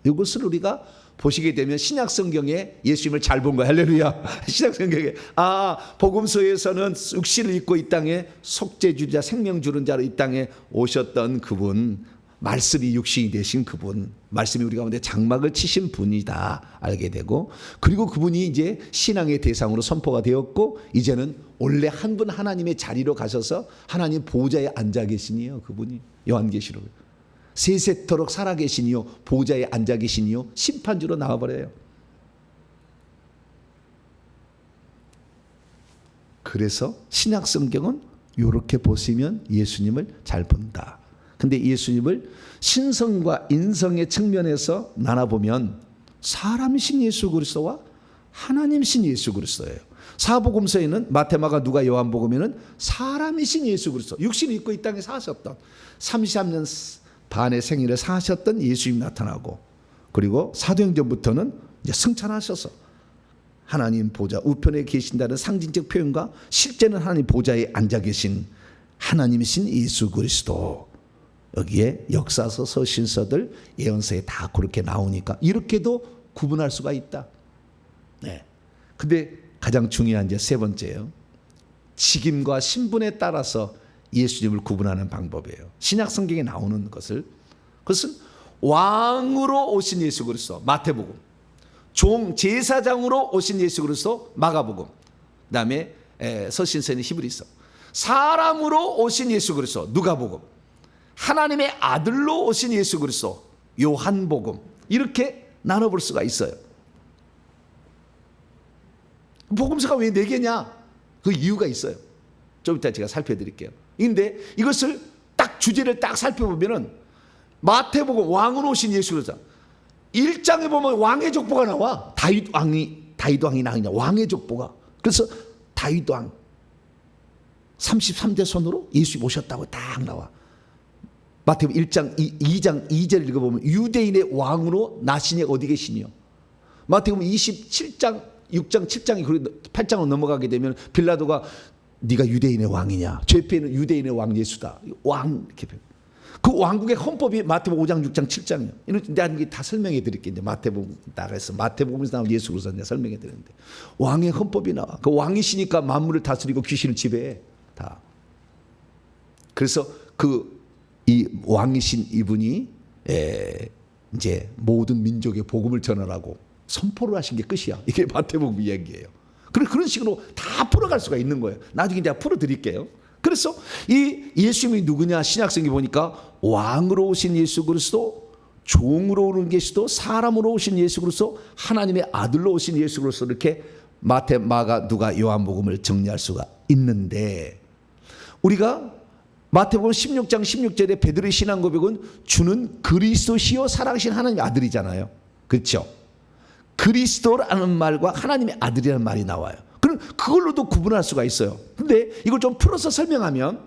이것을 우리가 보시게 되면 신약 성경에 예수님을 잘 본 거야. 할렐루야. 신약 성경에 복음서에서는 육신을 입고 이 땅에 속죄 주자 생명 주는 자로 이 땅에 오셨던 그분, 말씀이 육신이 되신 그분, 말씀이 우리 가운데 장막을 치신 분이다 알게 되고, 그리고 그분이 이제 신앙의 대상으로 선포가 되었고, 이제는 원래 한 분 하나님의 자리로 가셔서 하나님 보좌에 앉아 계시니요. 그분이 요한계시록 세세토록 살아계시니요 보좌에 앉아 계시니요 심판주로 나와버려요. 그래서 신약 성경은 이렇게 보시면 예수님을 잘 본다. 근데 예수님을 신성과 인성의 측면에서 나눠보면 사람이신 예수 그리스도와 하나님이신 예수 그리스도예요. 사복음서에는 마태, 마가, 누가, 요한복음에는 사람이신 예수 그리스도, 육신을 입고 이 땅에 사셨던 33년 반의 생일을 사셨던 예수님 나타나고, 그리고 사도행전부터는 이제 승천하셔서 하나님 보좌 우편에 계신다는 상징적 표현과 실제는 하나님 보좌에 앉아 계신 하나님이신 예수 그리스도, 여기에 역사서, 서신서들, 예언서에 다 그렇게 나오니까 이렇게도 구분할 수가 있다. 네. 근데 가장 중요한 이제 세 번째예요. 직임과 신분에 따라서 예수님을 구분하는 방법이에요. 신약 성경에 나오는 것을, 그것은 왕으로 오신 예수 그리스도 마태복음, 종 제사장으로 오신 예수 그리스도 마가복음, 그다음에 서신서는 히브리서, 사람으로 오신 예수 그리스도 누가복음, 하나님의 아들로 오신 예수 그리스도 요한복음, 이렇게 나눠볼 수가 있어요. 복음서가 왜 4개냐? 그 이유가 있어요. 좀 이따 제가 살펴드릴게요. 근데 이것을 딱 주제를 딱 살펴보면은 마태복음 왕으로 오신 예수 그리스도 1장에 보면 왕의 족보가 나와. 다윗 왕이 나오냐, 왕의 족보가. 그래서 다윗 왕 33대 손으로 예수님 오셨다고 딱 나와. 마태복음 1장 2장 2절 읽어보면 유대인의 왕으로 나시니 어디 계시니요. 마태복음 27장 6장 7장이 8장으로 넘어가게 되면 빌라도가 네가 유대인의 왕이냐, 죄패는 유대인의 왕 예수다, 왕 이렇게. 그 왕국의 헌법이 마태복음 5장 6장 7장이에요. 내가 다 설명해 드릴게요. 이제 마태복음 나가서 마태복음에서 나온 예수 그리스도 내가 설명해 드리는데, 왕의 헌법이 나와. 그 왕이시니까 만물을 다스리고 귀신을 지배해 다. 그래서 이 왕이신 이분이 이제 모든 민족의 복음을 전하라고 선포를 하신 게 끝이야. 이게 마태복음 이야기예요. 그런 식으로 다 풀어갈 수가 있는 거예요. 나중에 제가 풀어드릴게요. 그래서 이 예수님이 누구냐, 신약성경 보니까 왕으로 오신 예수 그리스도, 종으로 오는 예수도, 사람으로 오신 예수 그리스도, 하나님의 아들로 오신 예수 그리스도, 이렇게 마태, 마가, 누가, 요한복음을 정리할 수가 있는데, 우리가 마태복음 16장 16절에 베드로의 신앙 고백은 주는 그리스도시요 살아계신 하나님의 아들이잖아요. 그렇죠? 그리스도라는 말과 하나님의 아들이라는 말이 나와요. 그럼 그걸로도 구분할 수가 있어요. 근데 이걸 좀 풀어서 설명하면,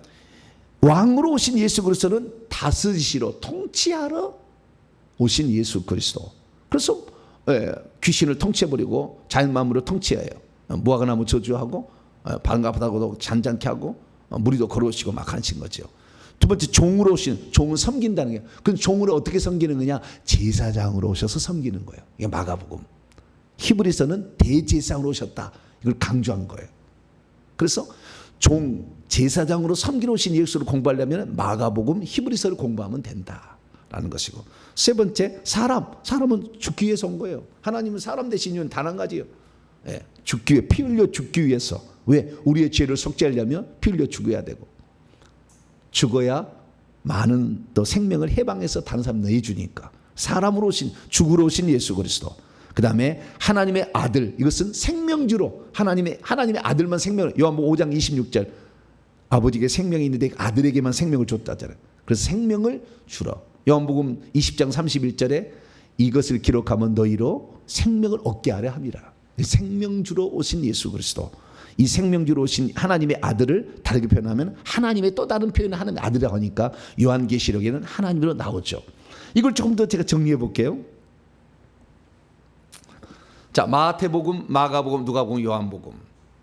왕으로 오신 예수 그리스도는 다스리시러, 통치하러 오신 예수 그리스도. 그래서 귀신을 통치해버리고 자연 만물을 통치해요. 무화과나무 저주하고 반갑다고도 잔잔케 하고 무리도 걸어오시고 막 하신 거죠. 두 번째, 종으로 오신, 종은 섬긴다는 게, 그 종으로 어떻게 섬기는 거냐? 제사장으로 오셔서 섬기는 거예요. 이게 마가복음. 히브리서는 대제사장으로 오셨다, 이걸 강조한 거예요. 그래서 종, 제사장으로 섬기러 오신 예수를 공부하려면 마가복음, 히브리서를 공부하면 된다라는 것이고, 세 번째, 사람은 죽기 위해서 온 거예요. 하나님은 사람 되신 이유는 단 한 가지예요. 죽기 위해, 피 흘려 죽기 위해서. 왜? 우리의 죄를 속죄하려면 피 흘려 죽어야 되고, 죽어야 많은 또 생명을 해방해서 다른 사람 내주니까. 사람으로 오신, 죽으러 오신 예수 그리스도. 그 다음에 하나님의 아들, 이것은 생명주로 하나님의 아들만 생명을, 요한복음 5장 26절, 아버지에게 생명이 있는데 아들에게만 생명을 줬다잖아요. 그래서 생명을 주러. 요한복음 20장 31절에 이것을 기록하면 너희로 생명을 얻게 하려 함이라. 생명주로 오신 예수 그리스도. 이 생명주로 오신 하나님의 아들을 다르게 표현하면 하나님의 또 다른 표현은 하나님의 아들이라고 하니까 요한계시록에는 하나님으로 나오죠. 이걸 조금 더 제가 정리해 볼게요. 자, 마태복음, 마가복음, 누가복음, 요한복음.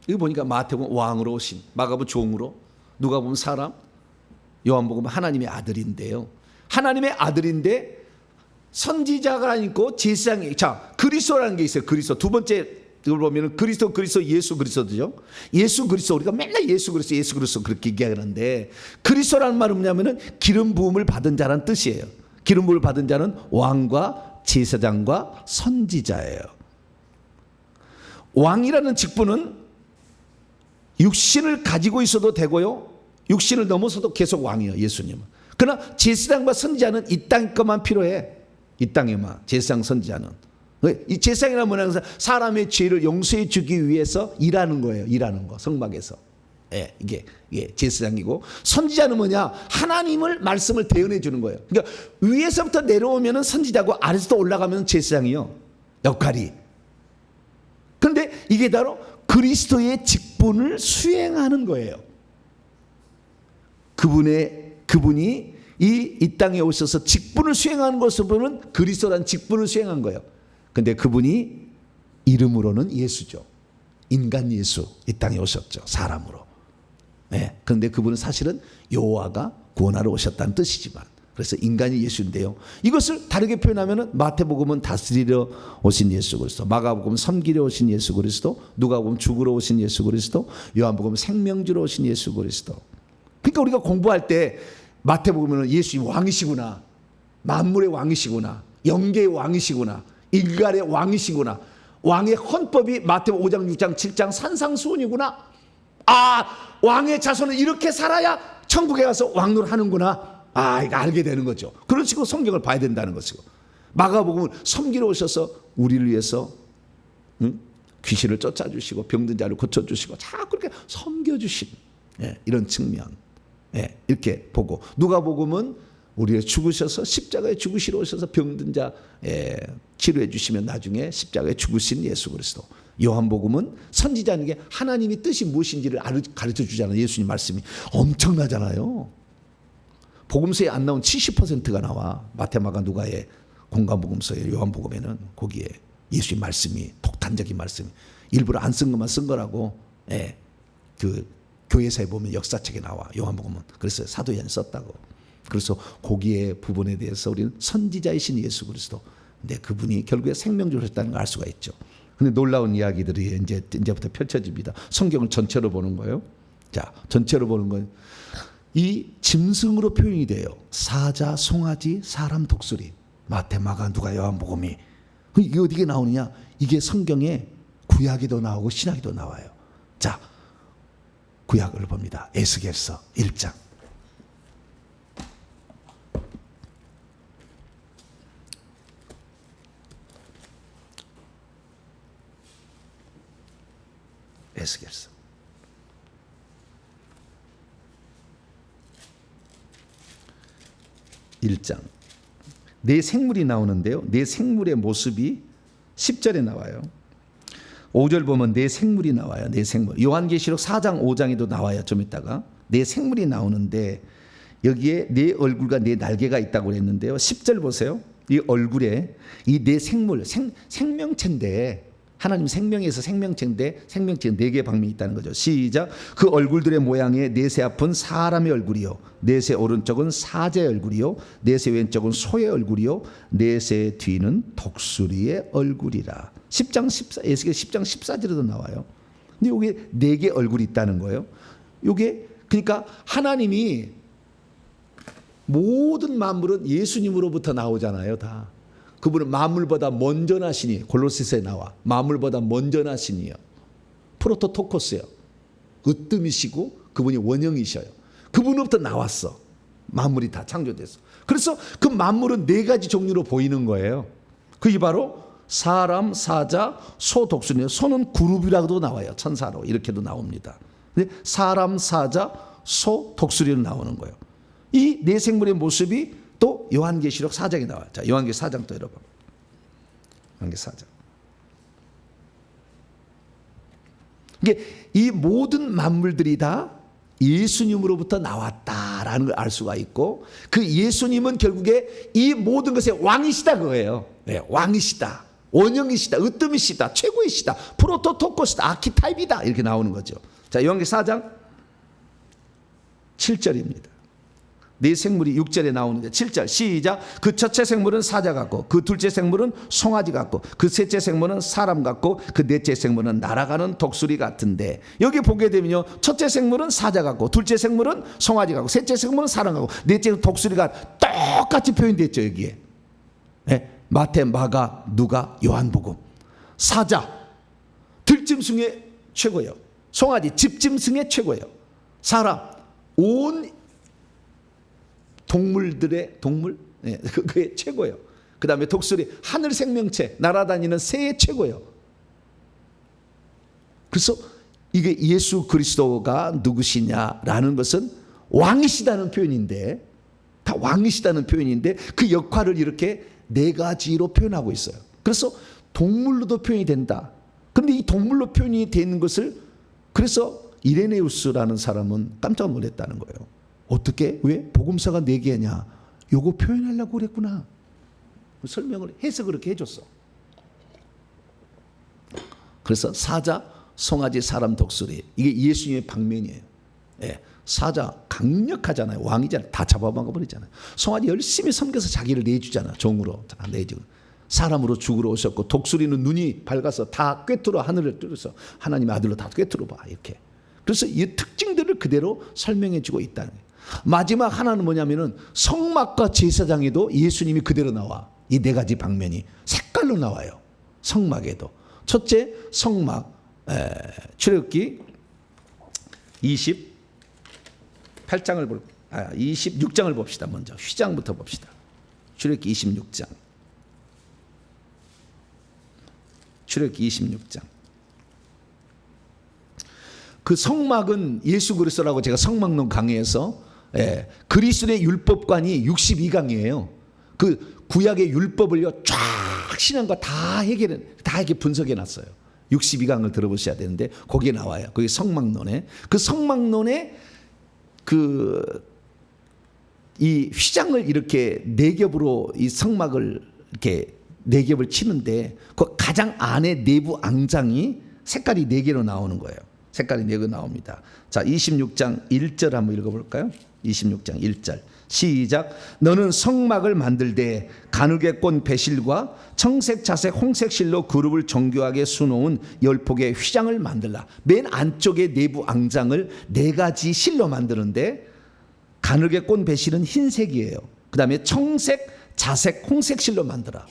이거 보니까 마태복음 왕으로 오신, 마가복음 종으로, 누가복음 사람, 요한복음 하나님의 아들인데요. 하나님의 아들인데 선지자가 아니고 제사장이, 자, 그리스도라는 게 있어요. 그리스도. 두 번째 이걸 보면은 그리스도, 예수 그리스도죠. 예수 그리스도, 우리가 맨날 예수 그리스도 그렇게 얘기하는데, 그리스도라는 말은 뭐냐면은 기름 부음을 받은 자라는 뜻이에요. 기름 부음을 받은 자는 왕과 제사장과 선지자예요. 왕이라는 직분은 육신을 가지고 있어도 되고요, 육신을 넘어서도 계속 왕이에요, 예수님은. 그러나 제사장과 선지자는 이 땅 것만 필요해. 이 땅에만. 제사장, 선지자는. 이 제사장이라는 뭐냐면 사람의 죄를 용서해 주기 위해서 일하는 거예요. 일하는 거, 성막에서. 예, 이게 제사장이고, 선지자는 뭐냐? 하나님을 말씀을 대언해 주는 거예요. 그러니까 위에서부터 내려오면은 선지자고, 아래서부터 올라가면 제사장이요, 역할이. 그런데 이게 바로 그리스도의 직분을 수행하는 거예요. 그분이 이 땅에 오셔서 직분을 수행하는 것을 보면 그리스도라는 직분을 수행한 거예요. 근데 그분이 이름으로는 예수죠. 인간 예수, 이 땅에 오셨죠, 사람으로. 네. 그런데 그분은 사실은 여호와가 구원하러 오셨다는 뜻이지만, 그래서 인간이 예수인데요, 이것을 다르게 표현하면 마태복음은 다스리러 오신 예수 그리스도, 마가복음은 섬기러 오신 예수 그리스도, 누가복음은 죽으러 오신 예수 그리스도, 요한복음은 생명 주러 오신 예수 그리스도. 그러니까 우리가 공부할 때 마태복음은 예수님 왕이시구나, 만물의 왕이시구나, 영계의 왕이시구나, 일갈의 왕이시구나, 왕의 헌법이 마태복음 5장 6장 7장 산상수훈이구나, 아, 왕의 자손은 이렇게 살아야 천국에 가서 왕노를 하는구나, 아, 이거 알게 되는 거죠. 그런 식으로 성경을 봐야 된다는 것이고, 마가복음은 섬기러 오셔서 우리를 위해서 귀신을 쫓아주시고 병든 자를 고쳐주시고 자꾸 그렇게 섬겨주신, 이런 측면, 이렇게 보고, 누가복음은 우리를 죽으셔서 십자가에 죽으시러 오셔서 병든 자 치료해 주시면 나중에 십자가에 죽으신 예수 그리스도. 요한복음은 선지자는 게 하나님이 뜻이 무엇인지를 가르쳐 주잖아요. 예수님 말씀이 엄청나잖아요. 복음서에 안 나온 70%가 나와. 마태, 마가, 누가의 공간복음서에, 요한복음에는 거기에 예수님 말씀이, 폭탄적인 말씀이, 일부러 안 쓴 것만 쓴 거라고. 그 교회사에 보면 역사책에 나와, 요한복음은. 그래서 사도행전에 썼다고. 그래서 거기에 부분에 대해서 우리는 선지자이신 예수 그리스도, 근데 그분이 결국에 생명주를 했다는 걸 알 수가 있죠. 근데 놀라운 이야기들이 이제부터 펼쳐집니다. 성경을 전체로 보는 거예요. 자, 전체로 보는 건 이 짐승으로 표현이 돼요. 사자, 송아지, 사람, 독수리. 마태, 마가, 누가, 요한복음이. 이게 어디에 나오느냐? 이게 성경에 구약에도 나오고 신약에도 나와요. 자, 구약을 봅니다. 에스겔서 1장. 에스겔서 1장. 내 생물이 나오는데요, 내 생물의 모습이 10절에 나와요. 5절 보면 내 생물이 나와요. 내 생물. 요한계시록 4장 5장에도 나와요. 좀 이따가 내 생물이 나오는데, 여기에 내 얼굴과 내 날개가 있다고 그랬는데요, 10절 보세요. 이 얼굴에 이 내 생물, 생명체인데, 하나님 생명에서 생명체인데, 생명체 4개의 방면이 있다는 거죠. 시작. 그 얼굴들의 모양에 넷의 앞은 사람의 얼굴이요, 넷의 오른쪽은 사자의 얼굴이요, 넷의 왼쪽은 소의 얼굴이요, 넷의 뒤는 독수리의 얼굴이라. 10장 14, 에스겔 10장 14절에도 나와요. 근데 여기 4개 얼굴이 있다는 거예요. 이게 그러니까 하나님이 모든 만물은 예수님으로부터 나오잖아요, 다. 그분은 만물보다 먼저 나시니, 골로새서에 나와. 만물보다 먼저 나시니요. 프로토토코스요. 으뜸이시고 그분이 원형이셔요. 그분으로부터 나왔어. 만물이 다 창조됐어. 그래서 그 만물은 4가지 종류로 보이는 거예요. 그게 바로 사람, 사자, 소, 독수리예요. 소는 그룹이라고도 나와요. 천사로 이렇게도 나옵니다. 근데 사람, 사자, 소, 독수리로 나오는 거예요. 이 4생물의 모습이 또 요한계시록 4장에 나와요. 자, 요한계시록 4장 또 여러분. 요한계시록 4장. 이게 이 모든 만물들이 다 예수님으로부터 나왔다라는 걸 알 수가 있고, 그 예수님은 결국에 이 모든 것의 왕이시다 그거예요. 네, 왕이시다. 원형이시다, 으뜸이시다, 최고이시다, 프로토토코스다, 아키타입이다 이렇게 나오는 거죠. 자, 요한계시록 4장 7절입니다. 네 생물이 6절에 나오는데 7절 시작. 그 첫째 생물은 사자 같고 그 둘째 생물은 송아지 같고 그 셋째 생물은 사람 같고 그 넷째 생물은 날아가는 독수리 같은데, 여기 보게 되면요, 첫째 생물은 사자 같고 둘째 생물은 송아지 같고 셋째 생물은 사람 같고 넷째 독수리가 똑같이 표현됐죠 여기에. 네? 마태, 마가, 누가, 요한복음. 사자 들짐승의 최고예요. 송아지 집짐승의 최고예요. 사람 온 동물들의 동물, 네, 그게 최고예요. 그 다음에 독수리 하늘 생명체 날아다니는 새의 최고예요. 그래서 이게 예수 그리스도가 누구시냐라는 것은 왕이시다는 표현인데, 다 왕이시다는 표현인데 그 역할을 이렇게 네 가지로 표현하고 있어요. 그래서 동물로도 표현이 된다. 그런데 이 동물로 표현이 되는 것을, 그래서 이레네우스라는 사람은 깜짝 놀랐다는 거예요. 어떻게? 왜? 복음서가 4개냐? 요거 표현하려고 그랬구나. 설명을 해서 그렇게 해줬어. 그래서 사자, 송아지, 사람, 독수리, 이게 예수님의 방면이에요. 예, 사자 강력하잖아요. 왕이잖아요. 다 잡아먹어버리잖아요. 송아지 열심히 섬겨서 자기를 내주잖아. 종으로 다 내주고. 사람으로 죽으러 오셨고, 독수리는 눈이 밝아서 다 꿰뚫어 하늘을 뚫어서 하나님의 아들로 다 꿰뚫어 봐 이렇게. 그래서 이 특징들을 그대로 설명해 주고 있다는 거예요. 마지막 하나는 뭐냐면은 성막과 제사장에도 예수님이 그대로 나와. 이 4가지 방면이 색깔로 나와요. 성막에도. 첫째 성막, 출애굽기 26장을 봅시다. 먼저 휘장부터 봅시다. 출애굽기 26장. 출애굽기 26장. 그 성막은 예수 그리스도라고 제가 성막론 강의에서, 그리스도의 율법관이 62강이에요. 그 구약의 율법을요 쫙 신앙과 다 이렇게 분석해 놨어요. 62강을 들어보셔야 되는데 거기에 나와요. 거기 성막론에, 그 성막론에 이 휘장을 이렇게 4겹으로 이 성막을 이렇게 4겹을 치는데 그 가장 안에 내부 앙장이 색깔이 4개로 나오는 거예요. 색깔이 4개 나옵니다. 자, 26장 1절 한번 읽어볼까요? 26장 1절 시작. 너는 성막을 만들되 가늘게 꼰 배실과 청색, 자색, 홍색 실로 그룹을 정교하게 수놓은 10폭의 휘장을 만들라. 맨 안쪽에 내부 앙장을 4가지 실로 만드는데, 가늘게 꼰 배실은 흰색이에요. 그 다음에 청색, 자색, 홍색 실로 만들어.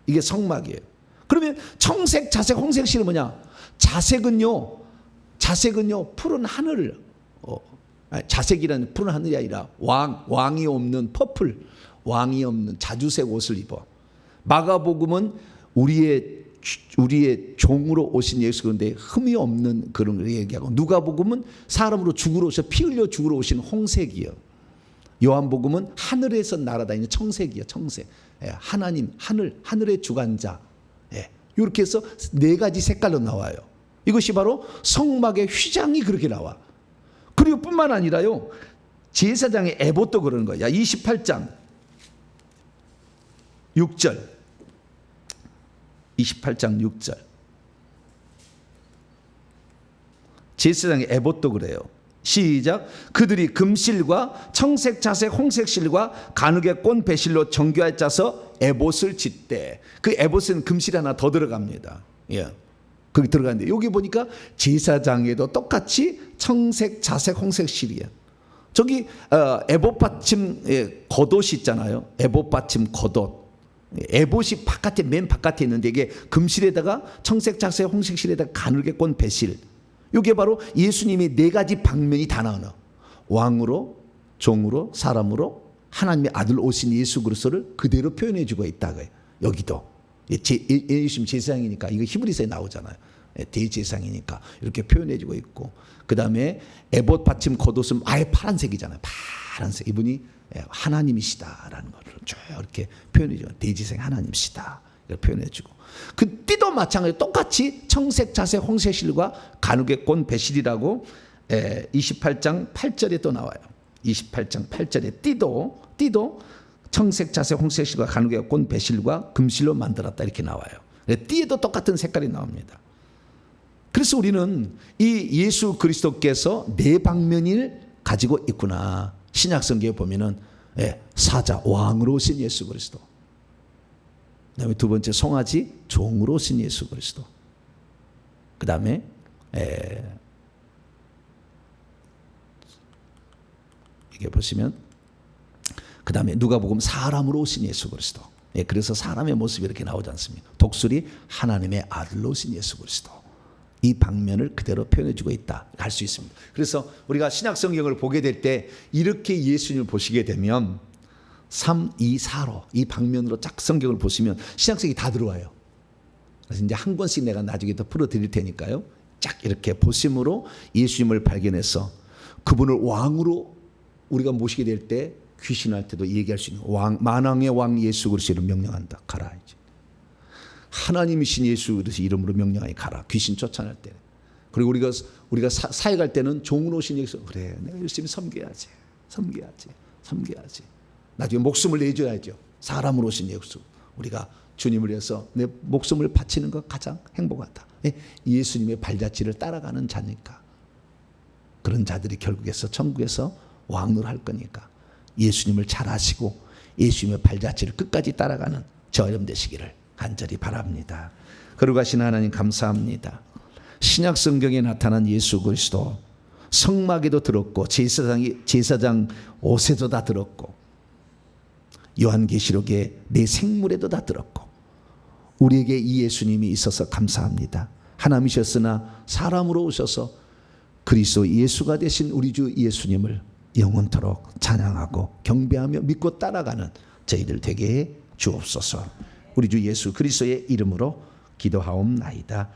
이게 성막이에요. 그러면 청색, 자색, 홍색 실은 뭐냐? 자색은요 푸른 하늘을, 자색이라는 푸른 하늘이 아니라 왕이 없는 퍼플, 왕이 없는 자주색 옷을 입어. 마가복음은 우리의 종으로 오신 예수, 그런데 흠이 없는 그런 걸 얘기하고, 누가복음은 사람으로 죽으러 오셔 피 흘려 죽으러 오신 홍색이요. 요한복음은 하늘에서 날아다니는 청색이요. 청색. 하나님, 하늘의 주관자. 이렇게 해서 4가지 색깔로 나와요. 이것이 바로 성막의 휘장이 그렇게 나와. 그리고 뿐만 아니라요, 제사장의 에봇도 그러는 거야. 28장 6절 28장 6절 제사장의 에봇도 그래요. 시작. 그들이 금실과 청색, 자색, 홍색 실과 가늘게 꼰 배실로 정교하게 짜서 에봇을 짓되, 그 에봇은 금실 하나 더 들어갑니다. 거기 들어가는데 여기 보니까 제사장에도 똑같이 청색, 자색, 홍색 실이야. 저기 에봇 받침 겉옷이 있잖아요. 에봇 받침 겉옷. 에봇이 바깥에, 맨 바깥에 있는데 이게 금실에다가 청색, 자색, 홍색 실에다가 가늘게 꼰 배실. 이게 바로 예수님의 4가지 방면이 다 나오는, 왕으로, 종으로, 사람으로 하나님의 아들 오신 예수 그리스도를 그대로 표현해 주고 있다고요. 여기도 예수님 제사장이니까, 이거 히브리서에 나오잖아요. 대제사장이니까 이렇게 표현해 주고 있고, 그 다음에 에봇 받침 겉옷은 아예 파란색이잖아요. 파란색. 이분이 하나님이시다라는 것을 쭉 이렇게 표현해 줘요. 대제사장 하나님이시다 이렇게 표현해 주고, 그 띠도 마찬가지로 똑같이 청색, 자색, 홍색 실과 가늘게 꼰 배실이라고 28장 8절에 또 나와요. 28장 8절에 띠도 청색, 자색, 홍색 실과 가늘게 꼰 배실과 금실로 만들었다 이렇게 나와요. 띠에도 똑같은 색깔이 나옵니다. 그래서 우리는 이 예수 그리스도께서 네 방면을 가지고 있구나. 신약 성경에 보면은 사자 왕으로 오신 예수 그리스도. 그다음에 두 번째 송아지 종으로 오신 예수 그리스도. 그다음에 이게 보시면 그다음에 누가복음 사람으로 오신 예수 그리스도. 그래서 사람의 모습이 이렇게 나오지 않습니까? 독수리 하나님의 아들로 오신 예수 그리스도. 이 방면을 그대로 표현해주고 있다 할 수 있습니다. 그래서 우리가 신약 성경을 보게 될 때 이렇게 예수님을 보시게 되면 3, 2, 4로 이 방면으로 쫙 성경을 보시면 신약 성경이 다 들어와요. 그래서 이제 한 권씩 내가 나중에 더 풀어드릴 테니까요. 쫙 이렇게 보심으로 예수님을 발견해서 그분을 왕으로 우리가 모시게 될 때 귀신할 때도 얘기할 수 있는 만왕의 왕 예수 그리스도를 명령한다. 가라 이제. 하나님이신 예수 그리스도 이름으로 명령하여 가라. 귀신 쫓아낼 때. 그리고 우리가 사역할 때는 종으로 오신 예수. 그래, 내가 열심히 섬겨야지. 나중에 목숨을 내줘야죠. 사람으로 오신 예수. 우리가 주님을 위해서 내 목숨을 바치는 것 가장 행복하다. 예수님의 발자취를 따라가는 자니까. 그런 자들이 결국에서 천국에서 왕으로 할 거니까 예수님을 잘 아시고 예수님의 발자취를 끝까지 따라가는 저 여러분 되시기를 간절히 바랍니다. 거룩하신 하나님 감사합니다. 신약 성경에 나타난 예수 그리스도 성막에도 들었고 제사장 옷에도 다 들었고 요한계시록의 내 생물에도 다 들었고 우리에게 이 예수님이 있어서 감사합니다. 하나님이셨으나 사람으로 오셔서 그리스도 예수가 되신 우리 주 예수님을 영원토록 찬양하고 경배하며 믿고 따라가는 저희들 되게 해 주옵소서. 우리 주 예수 그리스도의 이름으로 기도하옵나이다.